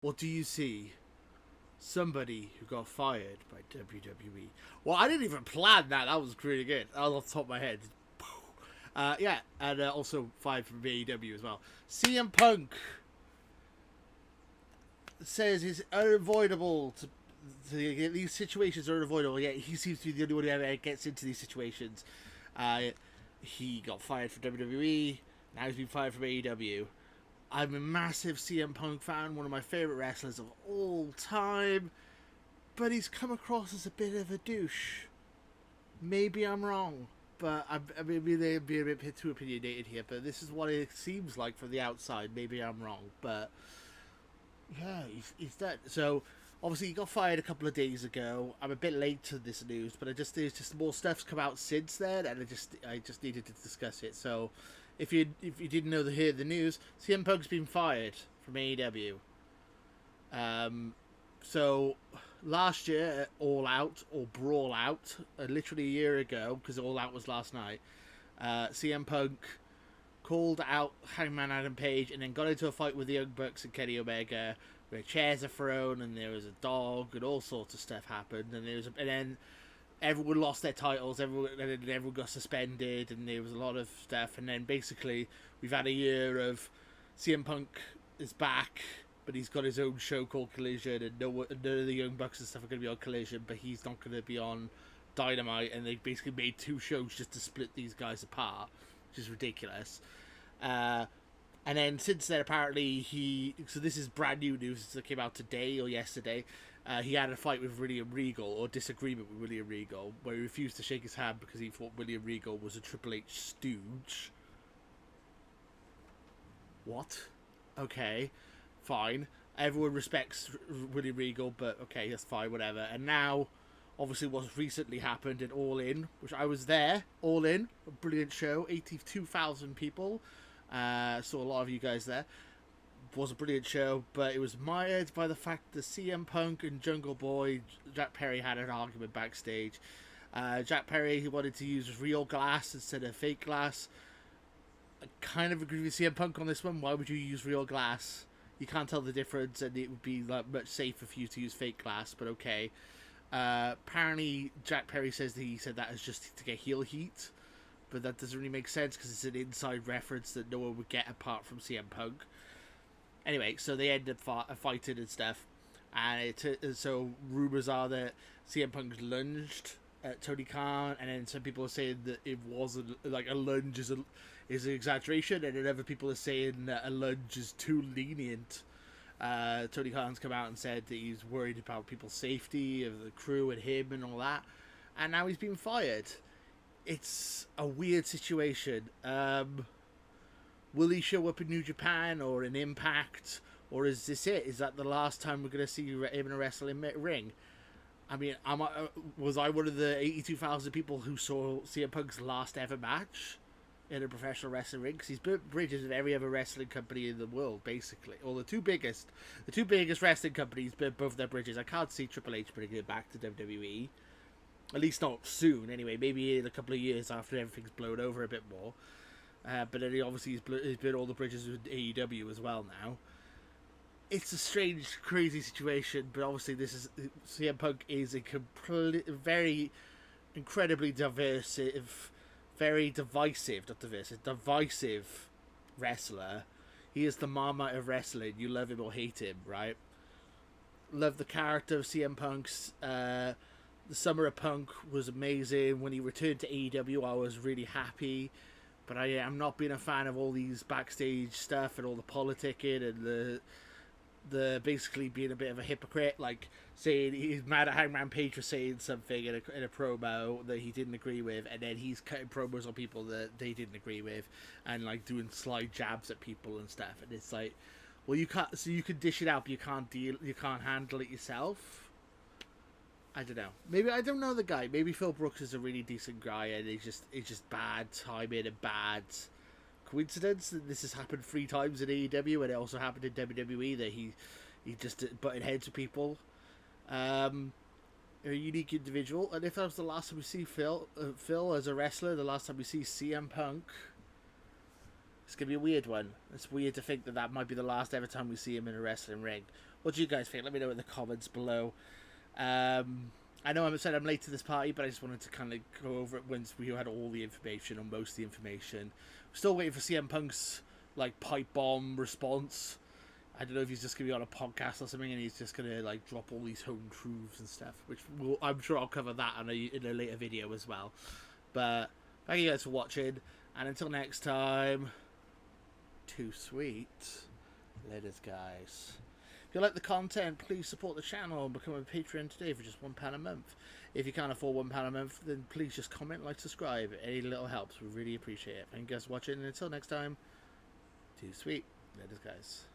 What do you see? Somebody who got fired by WWE. Well, I didn't even plan that. That was pretty good. That was off the top of my head. Yeah, and also fired from AEW as well. CM Punk says it's unavoidable to get these situations are unavoidable. Yeah, he seems to be the only one who ever gets into these situations. He got fired from WWE. Now he's been fired from AEW. I'm a massive CM Punk fan, one of my favourite wrestlers of all time, but he's come across as a bit of a douche. Maybe I'm wrong, but maybe they'd be a bit too opinionated here, but this is what it seems like from the outside. Maybe I'm wrong, but yeah, he's dead. So, obviously, he got fired a couple of days ago. I'm a bit late to this news, but there's just more stuff's come out since then, and I just needed to discuss it. So, if you didn't know hear the news, CM Punk's been fired from AEW. So last year, All Out or Brawl Out, literally a year ago, because All Out was last night. CM Punk called out Hangman Adam Page and then got into a fight with the Young Bucks and Kenny Omega, where chairs are thrown and there was a dog and all sorts of stuff happened, and then everyone lost their titles, everyone got suspended, and there was a lot of stuff, and then basically we've had a year of CM Punk is back, but he's got his own show called Collision, and none of the Young Bucks and stuff are going to be on Collision, but he's not going to be on Dynamite, and they basically made two shows just to split these guys apart, which is ridiculous. And then since then, apparently so this is brand new news that came out today or yesterday. He had a fight with William Regal, or disagreement with William Regal, where he refused to shake his hand because he thought William Regal was a Triple H stooge. What? Okay, fine. Everyone respects William Regal, but okay, that's fine, whatever. And now, obviously, what's recently happened in All In, which I was there, All In, a brilliant show, 82,000 people. Saw a lot of you guys there. It was a brilliant show, but it was mired by the fact that CM Punk and Jungle Boy Jack Perry had an argument backstage. Jack Perry, he wanted to use real glass instead of fake glass. I kind of agree with CM Punk on this one. Why would you use real glass? You can't tell the difference, and it would be like much safer for you to use fake glass, but okay. Apparently, Jack Perry says that he said that is just to get heel heat, but that doesn't really make sense because it's an inside reference that no one would get apart from CM Punk. Anyway, so they ended up fighting and stuff, and so rumors are that CM Punk lunged at Tony Khan, and then some people are saying that it wasn't like a lunge is an exaggeration, and then other people are saying that a lunge is too lenient. Tony Khan's come out and said that he's worried about people's safety, of the crew and him and all that, and now he's been fired. It's a weird situation. Will he show up in New Japan or in Impact, or is this it? Is that the last time we're going to see him in a wrestling ring? I mean, was I one of the 82,000 people who saw CM Punk's last ever match in a professional wrestling ring? Because he's burnt bridges with every other wrestling company in the world, basically. Or the two biggest wrestling companies burnt both their bridges. I can't see Triple H bringing it back to WWE. At least not soon, anyway. Maybe in a couple of years after everything's blown over a bit more. But then he's burnt all the bridges with AEW as well now. It's a strange, crazy situation, but obviously CM Punk is a very incredibly divisive wrestler. He is the Marmite of wrestling. You love him or hate him, right? Love the character of CM Punk's. The Summer of Punk was amazing. When he returned to AEW, I was really happy. But I am not being a fan of all these backstage stuff and all the politicking and the basically being a bit of a hypocrite, like saying he's mad at Hangman Page for saying something in a promo that he didn't agree with, and then he's cutting promos on people that they didn't agree with, and like doing sly jabs at people and stuff. And it's like, well, you can't. So you can dish it out, but you can't handle it yourself. I don't know. Maybe I don't know the guy. Maybe Phil Brooks is a really decent guy, and it's just bad timing and bad coincidence that this has happened 3 times in AEW, and it also happened in WWE that he just butted heads with people. A unique individual, and if that was the last time we see Phil as a wrestler, the last time we see CM Punk, it's gonna be a weird one. It's weird to think that might be the last ever time we see him in a wrestling ring. What do you guys think? Let me know in the comments below. I know I said I'm late to this party, but I just wanted to kind of go over it once we had all the information, or most of the information. Still waiting for CM Punk's like pipe bomb response. I don't know if he's just gonna be on a podcast or something, and he's just gonna like drop all these home truths and stuff, which I'm sure I'll cover that in a later video as well. But thank you guys for watching, and until next time, too sweet. Laters, guys. If you like the content, please support the channel and become a Patreon today for just £1 a month. If you can't afford £1 a month, then please just comment, like, subscribe. Any little helps, we really appreciate it. Thank you guys for watching, and until next time, too sweet. Laters, guys.